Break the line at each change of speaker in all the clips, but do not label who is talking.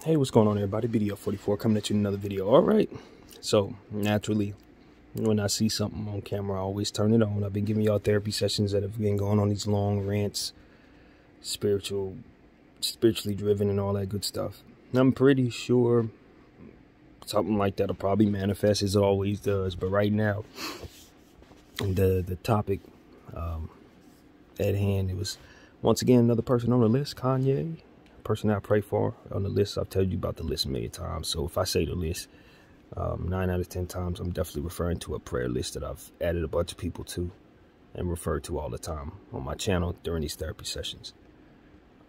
Hey, what's going on, everybody? BDF 44 coming at you in another video. All right. So, naturally, when I see something on camera, I always turn it on. I've been giving y'all therapy sessions that have been going on these long rants, spiritually driven and all that good stuff. And I'm pretty sure something like that will probably manifest as it always does. But right now, the topic at hand, it was once again another person on the list, Kanye. Person I pray for on the list. I've told you about the list a million times. So if I say the list 9 out of 10 times, I'm definitely referring to a prayer list that I've added a bunch of people to and refer to all the time on my channel during these therapy sessions.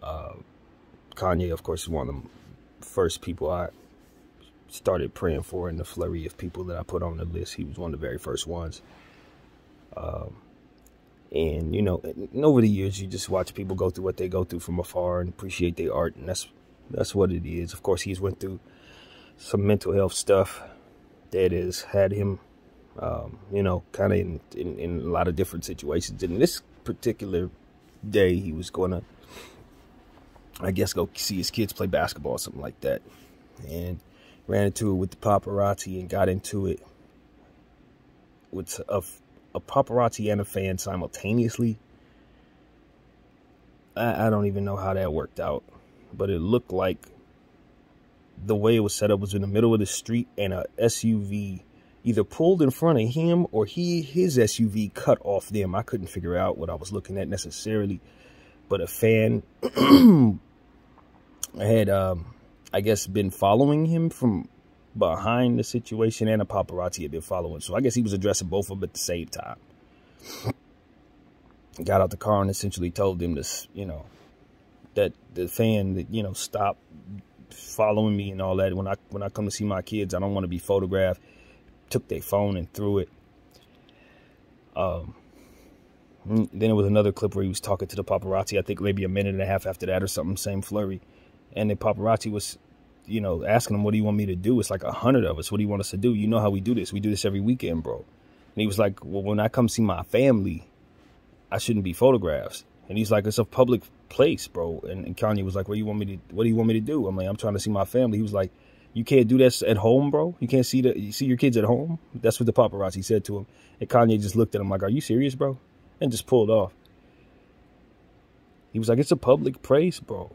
Kanye, of course, is one of the first people I started praying for in the flurry of people that I put on the list. He was one of the very first ones. And, you know, over the years, you just watch people go through what they go through from afar and appreciate their art. And that's what it is. Of course, he's went through some mental health stuff that has had him, you know, kind of in a lot of different situations. And this particular day, he was going to, I guess, go see his kids play basketball or something like that. And ran into it with the paparazzi and got into it with a paparazzi and a fan simultaneously. I don't even know how that worked out, but it looked like the way it was set up was in the middle of the street, and a SUV either pulled in front of him or his SUV cut off them. I couldn't figure out what I was looking at necessarily, but a fan had I guess been following him from behind the situation, and a paparazzi had been following. So I guess he was addressing both of them at the same time. Got out the car and essentially told them this, you know, that the fan that, you know, stop following me and all that. When I come to see my kids, I don't want to be photographed. Took their phone and threw it. Then there was another clip where he was talking to the paparazzi, I think maybe a minute and a half after that or something, same flurry. And the paparazzi was, you know, asking him, what do you want me to do? It's like 100 of us. What do you want us to do? You know how we do this. We do this every weekend, bro. And he was like, well, when I come see my family, I shouldn't be photographs. And he's like, it's a public place, bro. And Kanye was like, what do you want me to do? I'm like, I'm trying to see my family. He was like, you can't do this at home, bro. You can't see your kids at home. That's what the paparazzi said to him. And Kanye just looked at him like, are you serious, bro? And just pulled off. He was like, it's a public place, bro.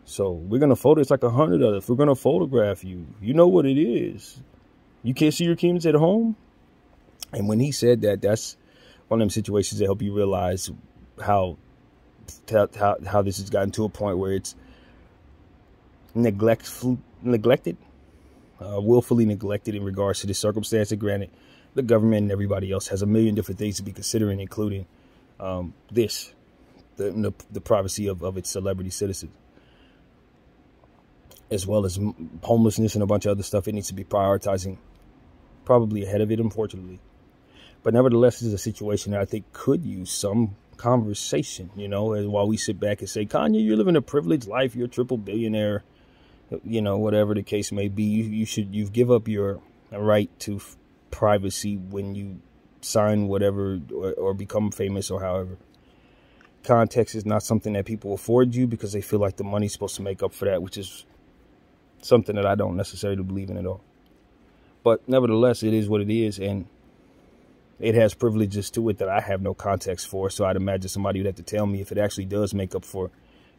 So we're going to photo. It's like 100 of us. We're going to photograph you. You know what it is. You can't see your kids at home. And when he said that, that's one of them situations that help you realize how this has gotten to a point where it's neglected, willfully neglected in regards to this circumstance. And granted, the government and everybody else has a million different things to be considering, including the privacy of its celebrity citizens, as well as homelessness and a bunch of other stuff. It needs to be prioritizing probably ahead of it, unfortunately. But nevertheless, this is a situation that I think could use some conversation, you know, and while we sit back and say, Kanye, you're living a privileged life, you're a triple billionaire, you know, whatever the case may be, you give up your right to privacy when you sign whatever or become famous or however. Context is not something that people afford you because they feel like the money's supposed to make up for that, which is something that I don't necessarily believe in at all. But nevertheless, it is what it is, and it has privileges to it that I have no context for. So I'd imagine somebody would have to tell me if it actually does make up for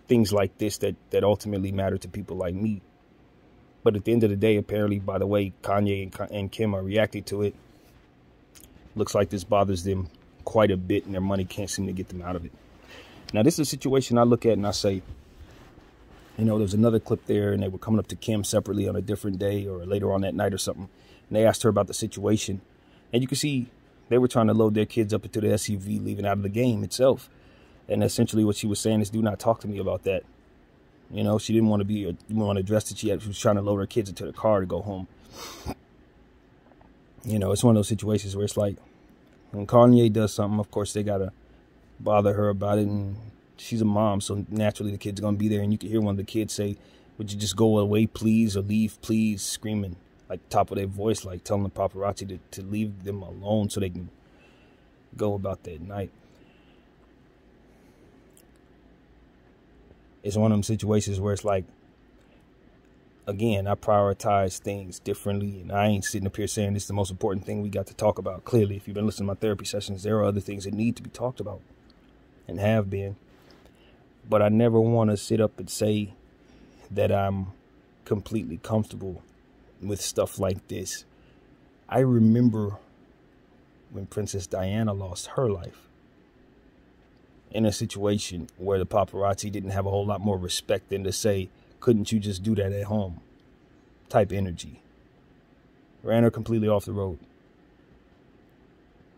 things like this that ultimately matter to people like me. But at the end of the day, apparently, by the way Kanye and Kim are reacting to it, looks like this bothers them quite a bit, and their money can't seem to get them out of it. Now, this is a situation I look at and I say, you know, there's another clip there, and they were coming up to Kim separately on a different day or later on that night or something. And they asked her about the situation. And you can see they were trying to load their kids up into the SUV, leaving out of the game itself. And essentially what she was saying is, do not talk to me about that. You know, she didn't want to address that she was trying to load her kids into the car to go home. You know, it's one of those situations where it's like, when Kanye does something, of course, they got to bother her about it. And she's a mom, so naturally the kid's going to be there. And you can hear one of the kids say, would you just go away, please, or leave, please, screaming like top of their voice, like telling the paparazzi to leave them alone so they can go about that night. It's one of them situations where it's like, again, I prioritize things differently, and I ain't sitting up here saying this is the most important thing we got to talk about. Clearly, if you've been listening to my therapy sessions, there are other things that need to be talked about and have been. But I never want to sit up and say that I'm completely comfortable with stuff like this. I remember when Princess Diana lost her life in a situation where the paparazzi didn't have a whole lot more respect than to say, couldn't you just do that at home? Type energy. Ran her completely off the road.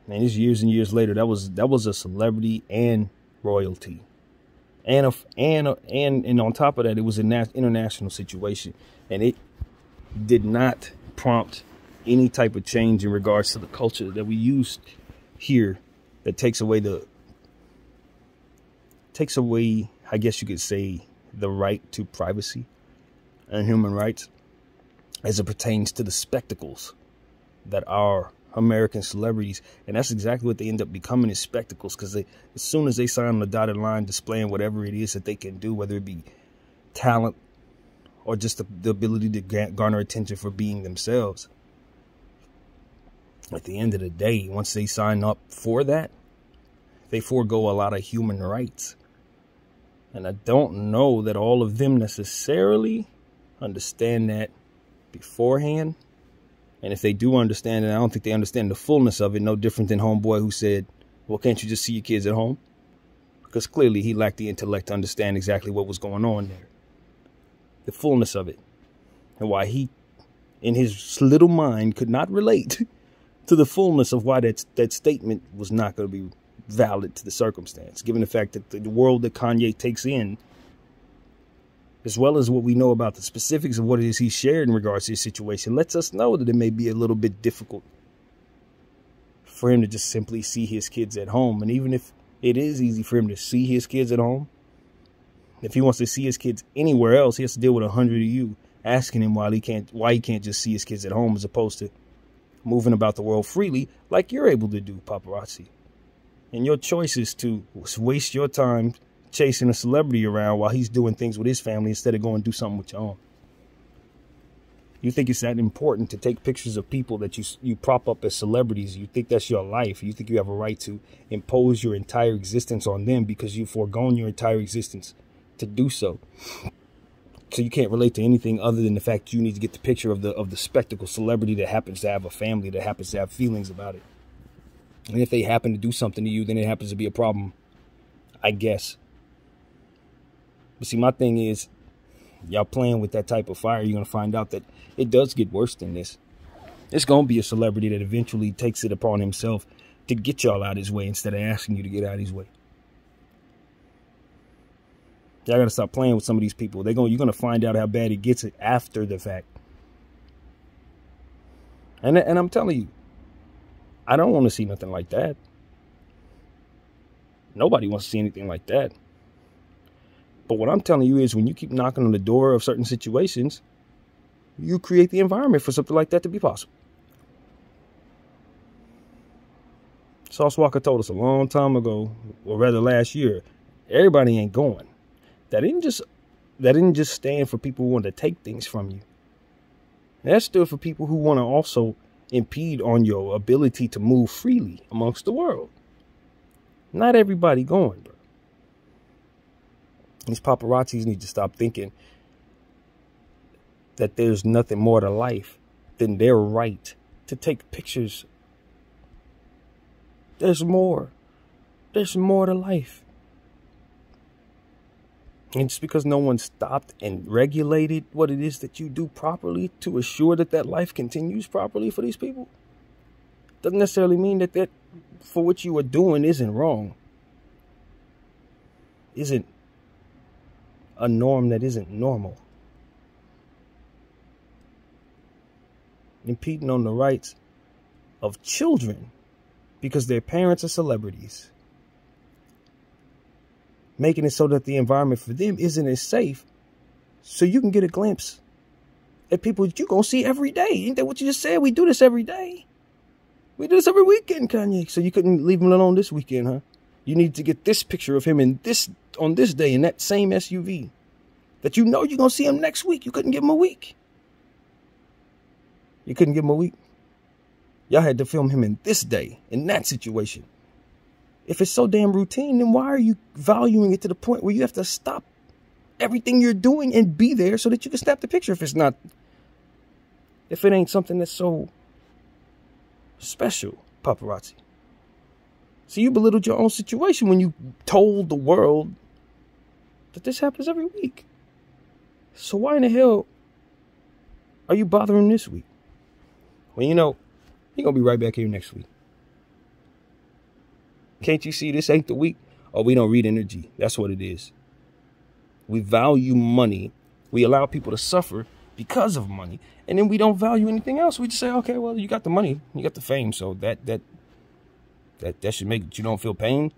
Man, it's years and years later. That was a celebrity and royalty. And on top of that, it was an international situation. And it did not prompt any type of change in regards to the culture that we used here that takes away, I guess you could say, the right to privacy and human rights as it pertains to the spectacles that are American celebrities. And that's exactly what they end up becoming, is spectacles, because as soon as they sign on the dotted line displaying whatever it is that they can do, whether it be talent or just the ability to garner attention for being themselves, at the end of the day, once they sign up for that, they forego a lot of human rights. And I don't know that all of them necessarily understand that beforehand. And if they do understand it, I don't think they understand the fullness of it. No different than homeboy who said, well, can't you just see your kids at home? Because clearly he lacked the intellect to understand exactly what was going on there. The fullness of it. And why he, in his little mind, could not relate to the fullness of why that statement was not going to be valid to the circumstance, given the fact that the world that Kanye takes in, as well as what we know about the specifics of what it is he shared in regards to his situation, lets us know that it may be a little bit difficult for him to just simply see his kids at home. And even if it is easy for him to see his kids at home, if he wants to see his kids anywhere else, he has to deal with 100 of you asking him why he can't just see his kids at home, as opposed to moving about the world freely like you're able to do, paparazzi. And your choice is to waste your time chasing a celebrity around while he's doing things with his family instead of going and do something with your own. You think it's that important to take pictures of people that you prop up as celebrities. You think that's your life. You think you have a right to impose your entire existence on them because you've foregone your entire existence to do so. So you can't relate to anything other than the fact you need to get the picture of the spectacle celebrity that happens to have a family, that happens to have feelings about it. And if they happen to do something to you, then it happens to be a problem, I guess. But see, my thing is, y'all playing with that type of fire, you're going to find out that it does get worse than this. It's going to be a celebrity that eventually takes it upon himself to get y'all out of his way instead of asking you to get out of his way. Y'all got to stop playing with some of these people. You're going to find out how bad it gets after the fact. And I'm telling you, I don't want to see nothing like that. Nobody wants to see anything like that. But what I'm telling you is, when you keep knocking on the door of certain situations, you create the environment for something like that to be possible. Sauce Walker told us a long time ago, or rather last year, everybody ain't going. That didn't just stand for people who want to take things from you. That stood for people who want to also impede on your ability to move freely amongst the world. Not everybody going, bro. These paparazzis need to stop thinking that there's nothing more to life than their right to take pictures. There's more. There's more to life. And just because no one stopped and regulated what it is that you do properly to assure that life continues properly for these people, doesn't necessarily mean that for what you are doing isn't wrong. Isn't a norm that isn't normal. Impeding on the rights of children because their parents are celebrities. Making it so that the environment for them isn't as safe, so you can get a glimpse at people that you're going to see every day. Ain't that what you just said? We do this every day. We do this every weekend, Kanye. So you couldn't leave him alone this weekend, huh? You need to get this picture of him on this day in that same SUV. that you know you're going to see him next week. You couldn't give him a week. You couldn't give him a week. Y'all had to film him in this day, in that situation. If it's so damn routine, then why are you valuing it to the point where you have to stop everything you're doing and be there so that you can snap the picture if it ain't something that's so special, paparazzi? So you belittled your own situation when you told the world that this happens every week. So why in the hell are you bothering this week? Well, you know, you're going to be right back here next week. Can't you see this ain't the week? Oh, we don't read energy. That's what it is. We value money. We allow people to suffer because of money. And then we don't value anything else. We just say, okay, well, you got the money. You got the fame. So that should make you don't feel pain.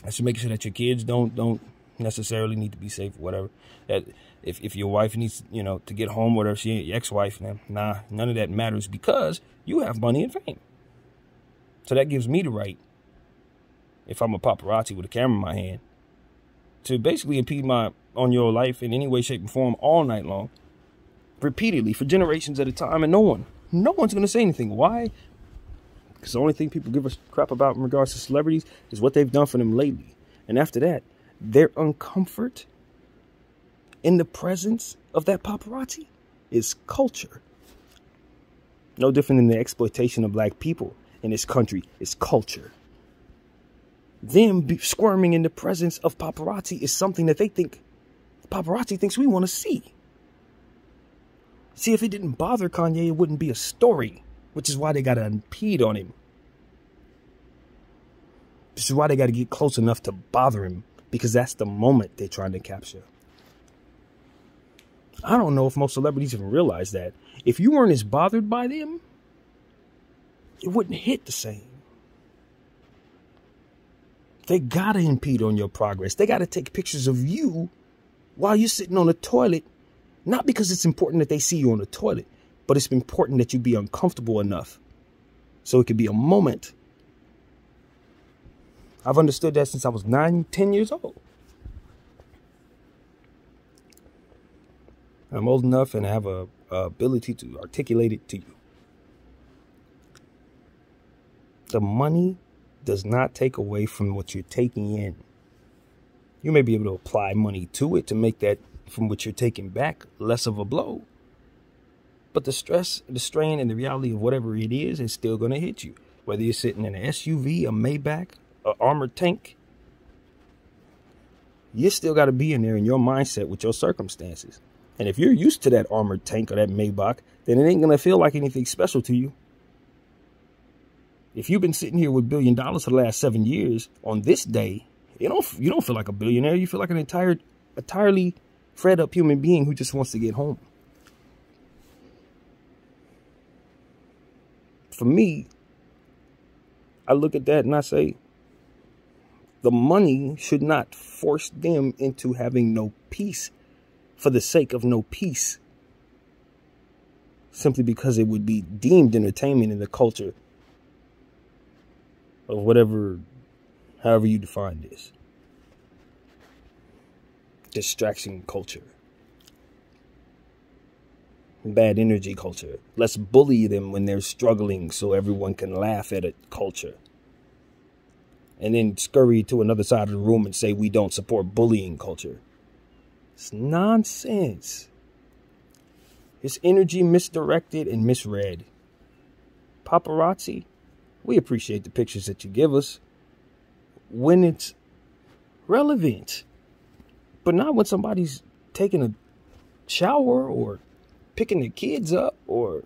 That should make sure that your kids don't necessarily need to be safe or whatever. That if your wife needs, you know, to get home, whatever, she ain't your ex-wife, nah, none of that matters because you have money and fame. So that gives me the right, if I'm a paparazzi with a camera in my hand, to basically impede on your life in any way, shape, and form all night long, repeatedly for generations at a time, and no one's going to say anything. Why? Because the only thing people give a crap about in regards to celebrities is what they've done for them lately. And after that, their uncomfort in the presence of that paparazzi is culture. No different than the exploitation of black people in this country is culture. Them squirming in the presence of paparazzi is something that they think, paparazzi thinks we want to see. See, if it didn't bother Kanye, it wouldn't be a story, which is why they got to impede on him. This is why they got to get close enough to bother him, because that's the moment they're trying to capture. I don't know if most celebrities even realize that. If you weren't as bothered by them, it wouldn't hit the same. They got to impede on your progress. They got to take pictures of you while you're sitting on the toilet. Not because it's important that they see you on the toilet, but it's important that you be uncomfortable enough so it could be a moment. I've understood that since I was 9, 10 years old. I'm old enough and I have a ability to articulate it to you. The money does not take away from what you're taking in. You may be able to apply money to it to make that from what you're taking back less of a blow. But the stress, the strain, and the reality of whatever it is still going to hit you. Whether you're sitting in an SUV, a Maybach, an armored tank, you still got to be in there in your mindset with your circumstances. And if you're used to that armored tank or that Maybach, then it ain't going to feel like anything special to you. If you've been sitting here with $1 billion for the last 7 years, on this day, you don't feel like a billionaire. You feel like an entirely fed up human being who just wants to get home. For me, I look at that and I say, the money should not force them into having no peace for the sake of no peace. Simply because it would be deemed entertainment in the culture of whatever, however you define this. Distraction culture. Bad energy culture. Let's bully them when they're struggling so everyone can laugh at it culture. And then scurry to another side of the room and say we don't support bullying culture. It's nonsense. It's energy misdirected and misread. Paparazzi, we appreciate the pictures that you give us when it's relevant. But not when somebody's taking a shower or picking their kids up or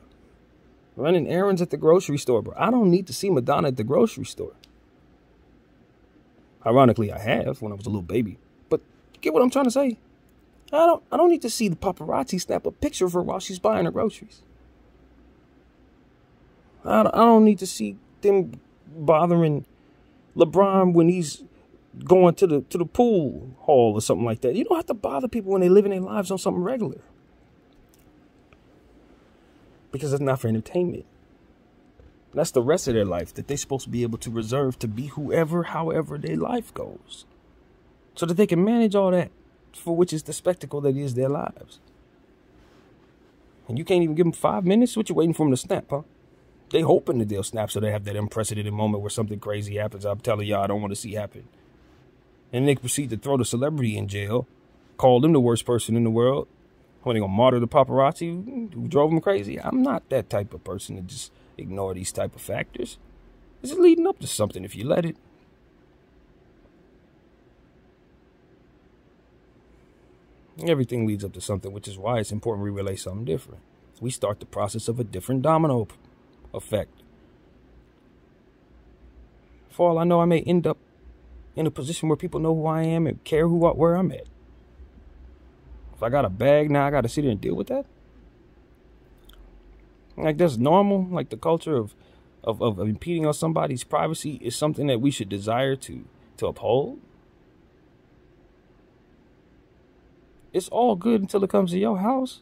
running errands at the grocery store. Bro, I don't need to see Madonna at the grocery store. Ironically, I have when I was a little baby. But get what I'm trying to say? I don't need to see the paparazzi snap a picture of her while she's buying her groceries. I don't need to see them bothering LeBron when he's going to the pool hall or something like that. You don't have to bother people when they're living their lives on something regular. Because it's not for entertainment. That's the rest of their life that they're supposed to be able to reserve to be whoever, however their life goes. So that they can manage all that for which is the spectacle that is their lives. And you can't even give them 5 minutes? What you waiting for them to snap, huh? They hoping that they'll snap so they have that unprecedented moment where something crazy happens. I'm telling y'all, I don't want to see happen. And they proceed to throw the celebrity in jail, call them the worst person in the world. When they gonna martyr the paparazzi who drove them crazy? I'm not that type of person to just ignore these type of factors. It's leading up to something if you let it. Everything leads up to something, which is why it's important we relay something different. We start the process of a different domino effect. For all I know, I may end up in a position where people know who I am and care where I'm at. If I got a bag, now I got to sit here and deal with that? Like, that's normal. Like, the culture of impeding on somebody's privacy is something that we should desire to uphold. It's all good until it comes to your house.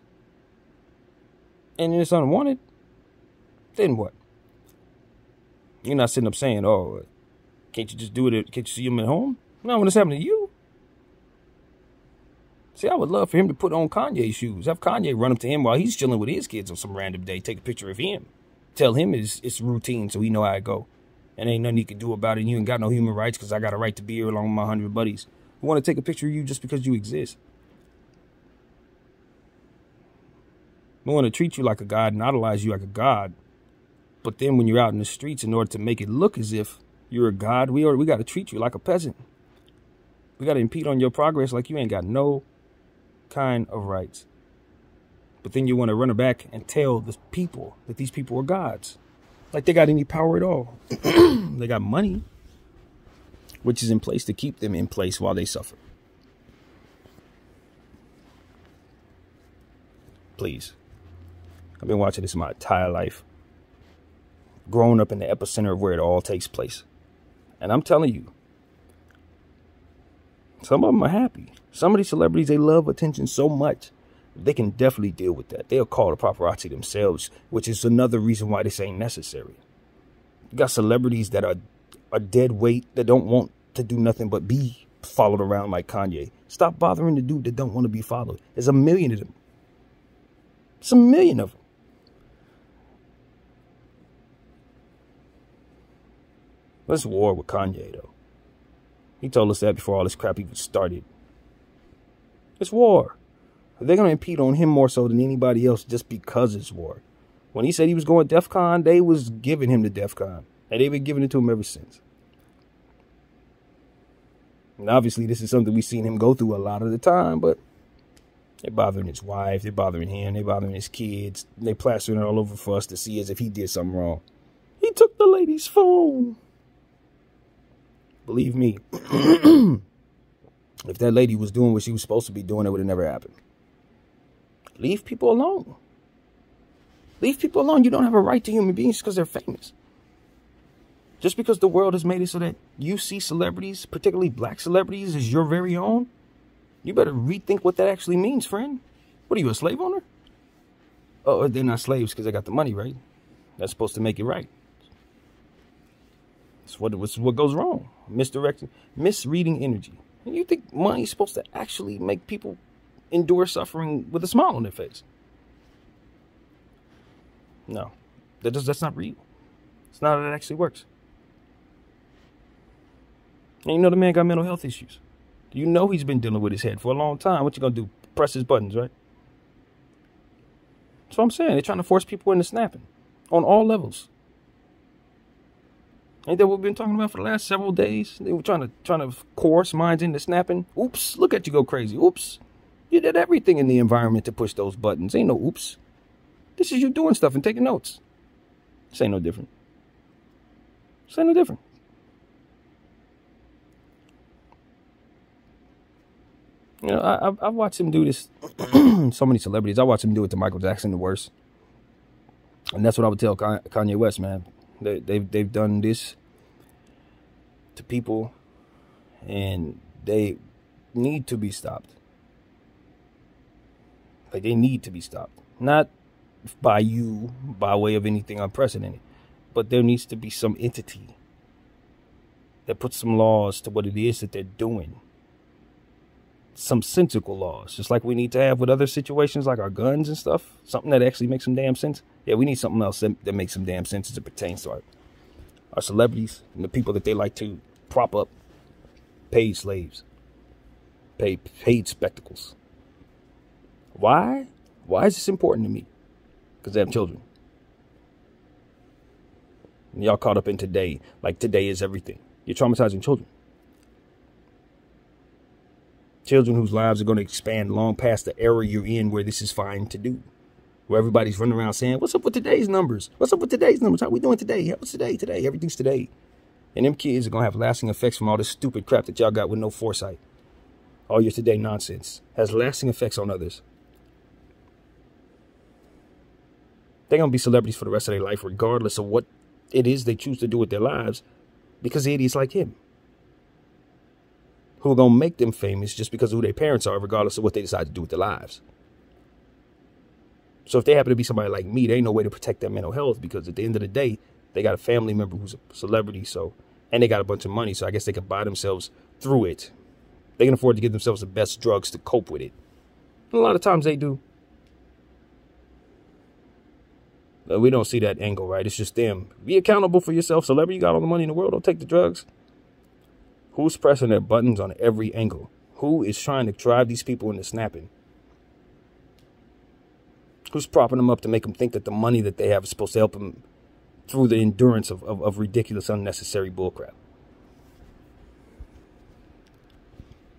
And it's unwanted. Then what? You're not sitting up saying, oh, can't you just do it? Can't you see him at home? No, when it's happening to you. See, I would love for him to put on Kanye's shoes. Have Kanye run up to him while he's chilling with his kids on some random day. Take a picture of him. Tell him it's routine so he know how it go. And ain't nothing he can do about it. You ain't got no human rights because I got a right to be here along with my 100 buddies who want to take a picture of you just because you exist. We want to treat you like a god and idolize you like a god. But then when you're out in the streets, in order to make it look as if you're a god, we got to treat you like a peasant. We got to impede on your progress like you ain't got no kind of rights. But then you want to run it back and tell the people that these people are gods. Like they got any power at all. They got money, which is in place to keep them in place while they suffer. Please. I've been watching this my entire life. Growing up in the epicenter of where it all takes place. And I'm telling you, some of them are happy. Some of these celebrities, they love attention so much, they can definitely deal with that. They'll call the paparazzi themselves, which is another reason why this ain't necessary. You got celebrities that are dead weight, that don't want to do nothing but be followed around like Kanye. Stop bothering the dude that don't want to be followed. There's a million of them. It's a million of them. Let's war with Kanye, though. He told us that before all this crap even started. It's war. They're going to impede on him more so than anybody else just because it's war. When he said he was going DEFCON, they was giving him the DEFCON. And they've been giving it to him ever since. And obviously, this is something we've seen him go through a lot of the time, but they're bothering his wife, they're bothering him, they're bothering his kids. They plastering it all over for us to see as if he did something wrong. He took the lady's phone. Believe me, if that lady was doing what she was supposed to be doing, it would have never happened. Leave people alone. Leave people alone. You don't have a right to human beings because they're famous. Just because the world has made it so that you see celebrities, particularly black celebrities, as your very own, you better rethink what that actually means, friend. What are you, a slave owner? Oh, they're not slaves because they got the money, right? That's supposed to make it right. It's what goes wrong. Misreading energy. And you think money is supposed to actually make people endure suffering with a smile on their face? No, that's not real. It's not how it actually works. And you know the man got mental health issues. You know he's been dealing with his head for a long time. What you gonna do? Press his buttons, right? That's what I'm saying. They're trying to force people into snapping on all levels. Ain't that what we've been talking about for the last several days? They were trying to coerce minds into snapping. Oops, look at you go crazy. Oops. You did everything in the environment to push those buttons. Ain't no oops. This is you doing stuff and taking notes. This ain't no different. This ain't no different. You know, I've watched him do this. So many celebrities. I watched him do it to Michael Jackson, the worst. And that's what I would tell Kanye West, man. They've done this to people, and they need to be stopped. Like, they need to be stopped. Not by you, by way of anything unprecedented, but there needs to be some entity that puts some laws to what it is that they're doing. some sensical laws, just like we need to have with other situations like our guns and stuff. Something that actually makes some damn sense. Yeah, we need something else that makes some damn sense as it pertains to our celebrities and the people that they like to prop up. Paid slaves. Paid spectacles. Why? Why is this important to me? Because they have children. And y'all caught up in today, like today is everything. You're traumatizing children. Children whose lives are going to expand long past the era you're in where this is fine to do. Where everybody's running around saying, what's up with today's numbers? What's up with today's numbers? How we doing today? What's today? Today. Everything's today. And them kids are going to have lasting effects from all this stupid crap that y'all got with no foresight. All your today nonsense has lasting effects on others. They're going to be celebrities for the rest of their life, regardless of what it is they choose to do with their lives, because of idiots like him, who are going to make them famous just because of who their parents are, regardless of what they decide to do with their lives. So if they happen to be somebody like me, there ain't no way to protect their mental health, because at the end of the day, they got a family member who's a celebrity, and they got a bunch of money, so I guess they can buy themselves through it. They can afford to give themselves the best drugs to cope with it. And a lot of times they do. But we don't see that angle, right? It's just them. Be accountable for yourself. Celebrity, you got all the money in the world. Don't take the drugs. Who's pressing their buttons on every angle? Who is trying to drive these people into snapping? Who's propping them up to make them think that the money that they have is supposed to help them through the endurance of ridiculous, unnecessary bullcrap?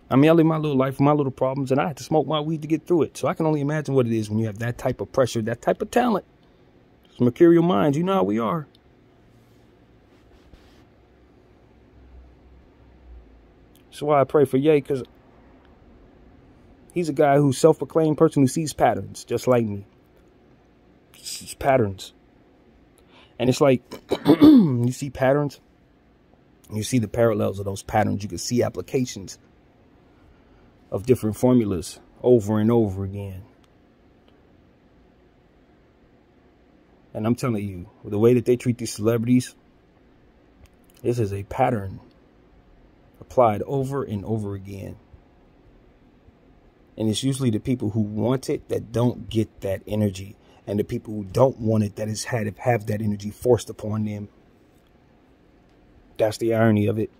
I mean, I live my little life, my little problems, and I had to smoke my weed to get through it. So I can only imagine what it is when you have that type of pressure, that type of talent. Some mercurial minds, you know how we are. That's why I pray for Ye, because he's a guy who's self-proclaimed person who sees patterns, just like me. It's patterns. And it's like, you see patterns, you see the parallels of those patterns. You can see applications of different formulas over and over again. And I'm telling you, the way that they treat these celebrities, this is a pattern applied over and over again. And it's usually the people who want it that don't get that energy. And the people who don't want it that have that energy forced upon them. That's the irony of it.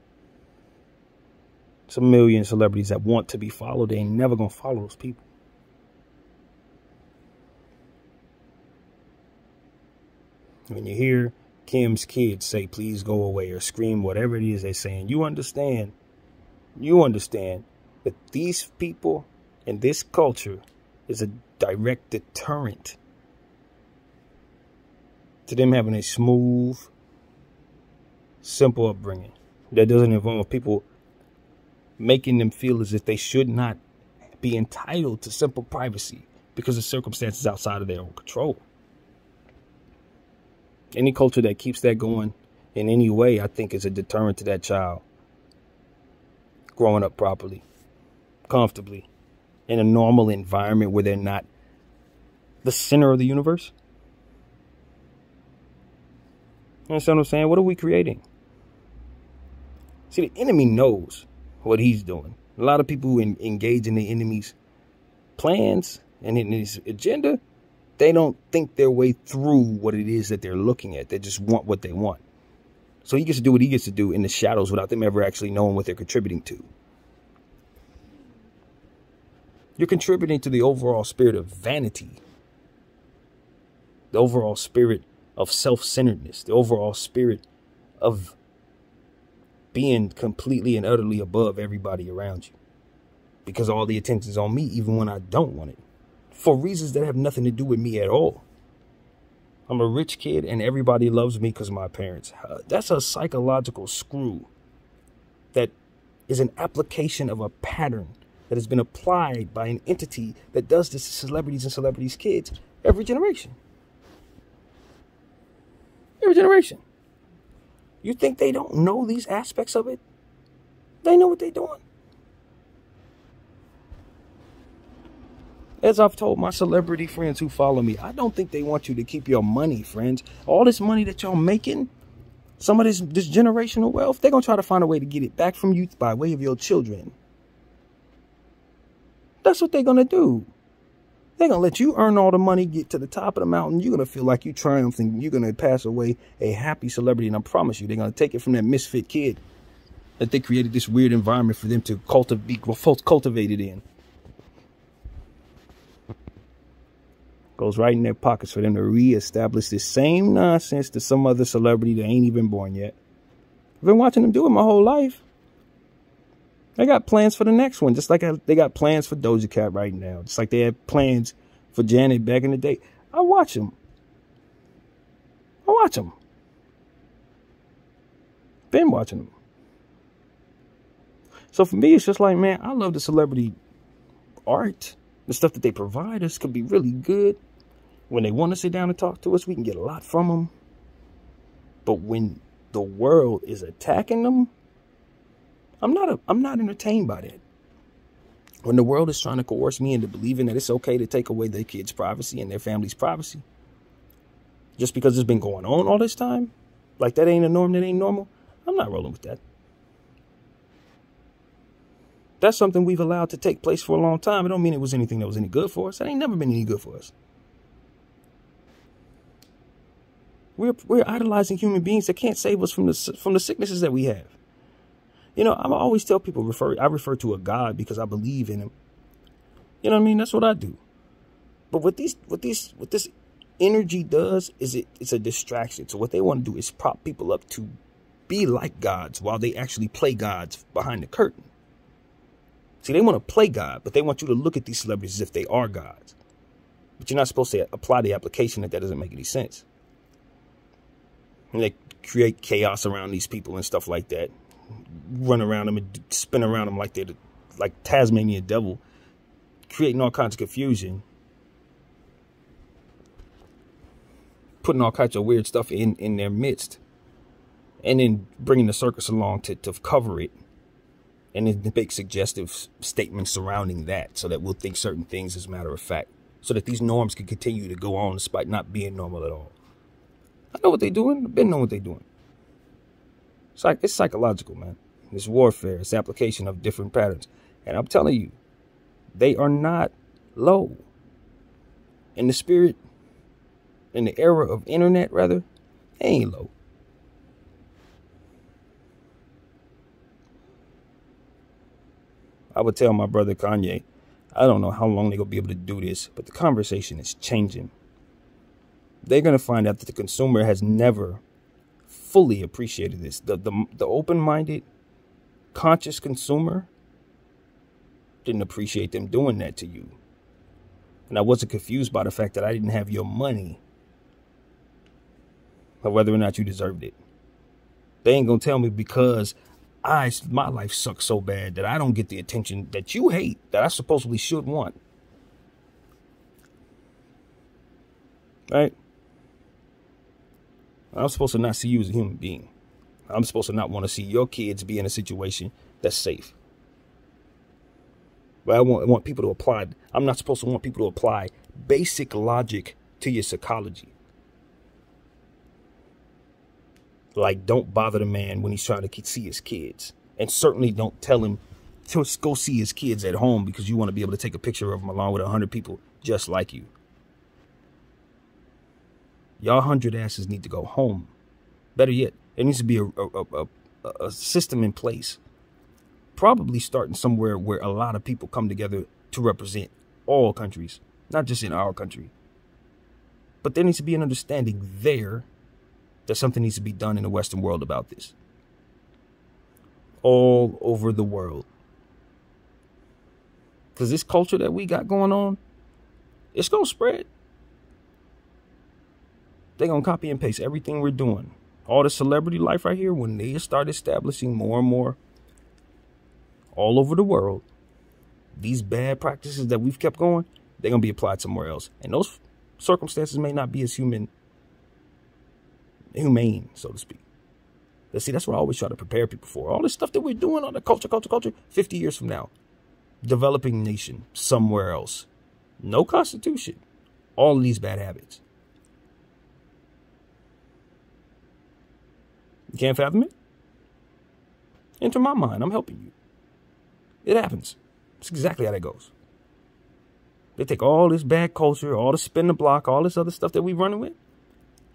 It's a million celebrities that want to be followed. They ain't never going to follow those people. When you hear Kim's kids say, please go away, or scream whatever it is they're saying, you understand that these people and this culture is a direct deterrent to them having a smooth, simple upbringing that doesn't involve people making them feel as if they should not be entitled to simple privacy because of circumstances outside of their own control. Any culture that keeps that going in any way, I think, is a deterrent to that child growing up properly, comfortably, in a normal environment where they're not the center of the universe. You understand what I'm saying? What are we creating? See, the enemy knows what he's doing. A lot of people who engage in the enemy's plans and in his agenda, they don't think their way through what it is that they're looking at. They just want what they want. So he gets to do what he gets to do in the shadows without them ever actually knowing what they're contributing to. You're contributing to the overall spirit of vanity, the overall spirit of self-centeredness, the overall spirit of being completely and utterly above everybody around you. Because all the attention's on me, even when I don't want it. For reasons that have nothing to do with me at all. I'm a rich kid and everybody loves me because of my parents. That's a psychological screw that is an application of a pattern that has been applied by an entity that does this to celebrities and celebrities' kids every generation. Every generation. You think they don't know these aspects of it? They know what they're doing. As I've told my celebrity friends who follow me, I don't think they want you to keep your money, friends. All this money that y'all making, some of this generational wealth, they're going to try to find a way to get it back from you by way of your children. That's what they're going to do. They're going to let you earn all the money, get to the top of the mountain. You're going to feel like you triumphed and you're going to pass away a happy celebrity. And I promise you, they're going to take it from that misfit kid that they created this weird environment for them to be cultivated in. Goes right in their pockets for them to reestablish this same nonsense to some other celebrity that ain't even born yet. I've been watching them do it my whole life. They got plans for the next one, just like they got plans for Doja Cat right now. Just like they had plans for Janet back in the day. I watch them. Been watching them. So for me, it's just like, man, I love the celebrity art. The stuff that they provide us could be really good. When they want to sit down and talk to us, we can get a lot from them. But when the world is attacking them, I'm not entertained by that. When the world is trying to coerce me into believing that it's okay to take away their kids' privacy and their family's privacy, just because it's been going on all this time, like that ain't a norm, that ain't normal, I'm not rolling with that. That's something we've allowed to take place for a long time. It don't mean it was anything that was any good for us. That ain't never been any good for us. We're idolizing human beings that can't save us from the sicknesses that we have. You know, I always tell people I refer to a God because I believe in him. You know what I mean? That's what I do. But what this energy does is it's a distraction. So what they want to do is prop people up to be like gods while they actually play gods behind the curtain. See, they want to play God, but they want you to look at these celebrities as if they are gods. But you're not supposed to apply the application that doesn't make any sense. And they create chaos around these people and stuff like that. Run around them and spin around them like they're like Tasmanian devil, creating all kinds of confusion, putting all kinds of weird stuff in their midst, and then bringing the circus along to cover it, and then make suggestive statements surrounding that so that we'll think certain things as a matter of fact, so that these norms can continue to go on despite not being normal at all. I know what they're doing. I've been knowing what they're doing. It's psychological, man. It's warfare. It's application of different patterns. And I'm telling you, they are not low. In the spirit, in the era of internet, rather, they ain't low. I would tell my brother Kanye, I don't know how long they're going to be able to do this, but the conversation is changing. They're going to find out that the consumer has never fully appreciated this. The open-minded, conscious consumer didn't appreciate them doing that to you. And I wasn't confused by the fact that I didn't have your money or whether or not you deserved it. They ain't gonna tell me because my life sucks so bad that I don't get the attention that you hate, that I supposedly should want. Right? I'm supposed to not see you as a human being. I'm supposed to not want to see your kids be in a situation that's safe. But I want people to apply. I'm not supposed to want people to apply basic logic to your psychology. Like, don't bother the man when he's trying to see his kids. And certainly don't tell him to go see his kids at home because you want to be able to take a picture of them along with 100 people just like you. Y'all 100 asses need to go home. Better yet, there needs to be a system in place. Probably starting somewhere where a lot of people come together to represent all countries, not just in our country. But there needs to be an understanding there that something needs to be done in the Western world about this. All over the world. Because this culture that we got going on, it's going to spread. They're going to copy and paste everything we're doing. All the celebrity life right here, when they start establishing more and more all over the world, these bad practices that we've kept going, they're going to be applied somewhere else. And those circumstances may not be as humane, so to speak. But see, that's what I always try to prepare people for. All this stuff that we're doing on the culture, 50 years from now. Developing nation somewhere else. No constitution. All of these bad habits. You can't fathom it? Enter my mind. I'm helping you. It happens. It's exactly how that goes. They take all this bad culture, all the spin the block, all this other stuff that we're running with,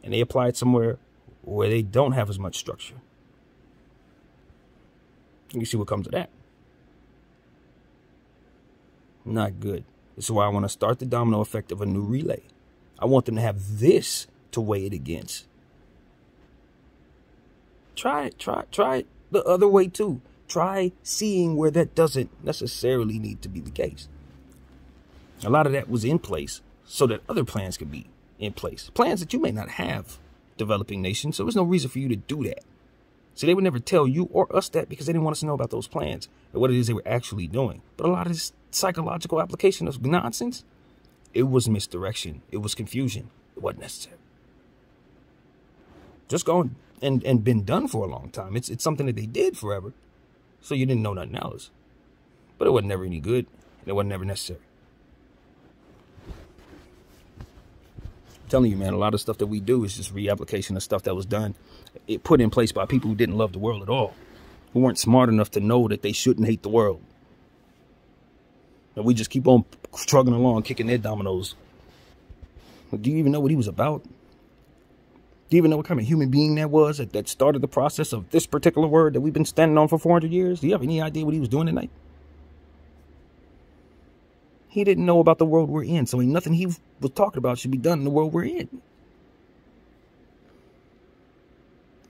and they apply it somewhere where they don't have as much structure. You see what comes of that. Not good. This is why I want to start the domino effect of a new relay. I want them to have this to weigh it against. Try it the other way too. Try seeing where that doesn't necessarily need to be the case. A lot of that was in place so that other plans could be in place. Plans that you may not have, developing nations, so there's no reason for you to do that. So they would never tell you or us that because they didn't want us to know about those plans and what it is they were actually doing. But a lot of this psychological application of nonsense, it was misdirection. It was confusion. It wasn't necessary. Just gone and been done for a long time. It's something that they did forever. So you didn't know nothing else. But it wasn't never any good. And it wasn't never necessary. I'm telling you, man, a lot of stuff that we do is just reapplication of stuff that was done. It put in place by people who didn't love the world at all. Who weren't smart enough to know that they shouldn't hate the world. And we just keep on struggling along, kicking their dominoes. Do you even know what he was about? Do you even know what kind of human being that was that started the process of this particular word that we've been standing on for 400 years? Do you have any idea what he was doing tonight? He didn't know about the world we're in, so ain't nothing he was talking about should be done in the world we're in.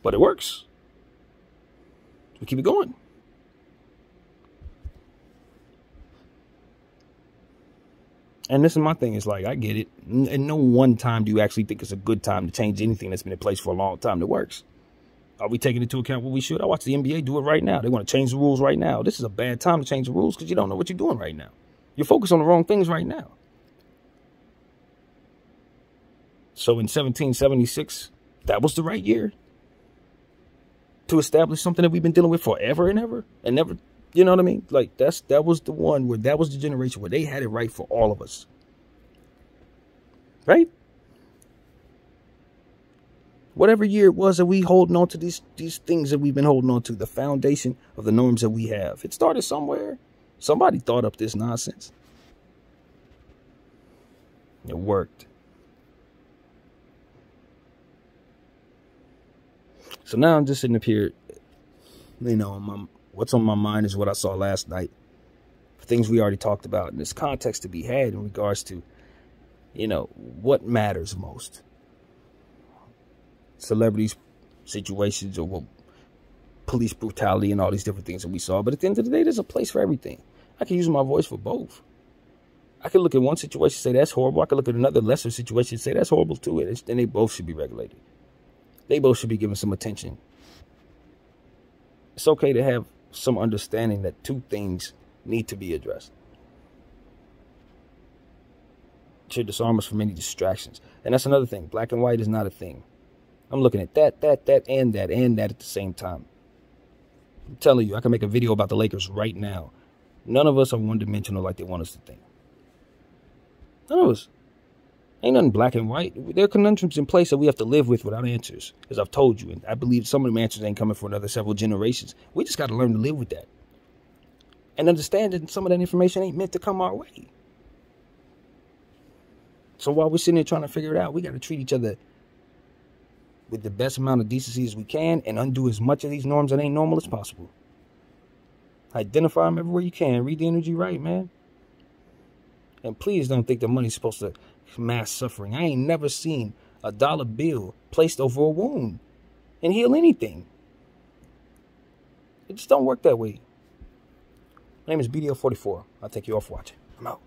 But it works. We keep it going. And this is my thing. It's like, I get it. And no one time do you actually think it's a good time to change anything that's been in place for a long time that works. Are we taking into account what we should? I watch the NBA do it right now. They want to change the rules right now. This is a bad time to change the rules because you don't know what you're doing right now. You're focused on the wrong things right now. So in 1776, that was the right year to establish something that we've been dealing with forever and ever and never. You know what I mean? Like that was the one where that was the generation where they had it right for all of us. Right? Whatever year it was that we holding on to these things that we've been holding on to, the foundation of the norms that we have. It started somewhere. Somebody thought up this nonsense. It worked. So now I'm just sitting up here, you know, what's on my mind is what I saw last night. Things we already talked about. And there's context to be had in regards to, you know, what matters most. Celebrities, situations, or police brutality and all these different things that we saw. But at the end of the day, there's a place for everything. I can use my voice for both. I can look at one situation and say that's horrible. I can look at another lesser situation and say that's horrible too. And they both should be regulated. They both should be given some attention. It's okay to have some understanding that two things need to be addressed. It should disarm us from any distractions. And that's another thing. Black and white is not a thing. I'm looking at that, and that at the same time. I'm telling you, I can make a video about the Lakers right now. None of us are one-dimensional like they want us to think. None of us. Ain't nothing black and white. There are conundrums in place that we have to live with without answers, as I've told you. And I believe some of them answers ain't coming for another several generations. We just got to learn to live with that. And understand that some of that information ain't meant to come our way. So while we're sitting there trying to figure it out, we got to treat each other with the best amount of decency as we can and undo as much of these norms that ain't normal as possible. Identify them everywhere you can. Read the energy right, man. And please don't think that money's supposed to mass suffering. I ain't never seen a dollar bill placed over a wound and heal anything. It just don't work that way. My name is BDF 44. I'll take you off watching. I'm out.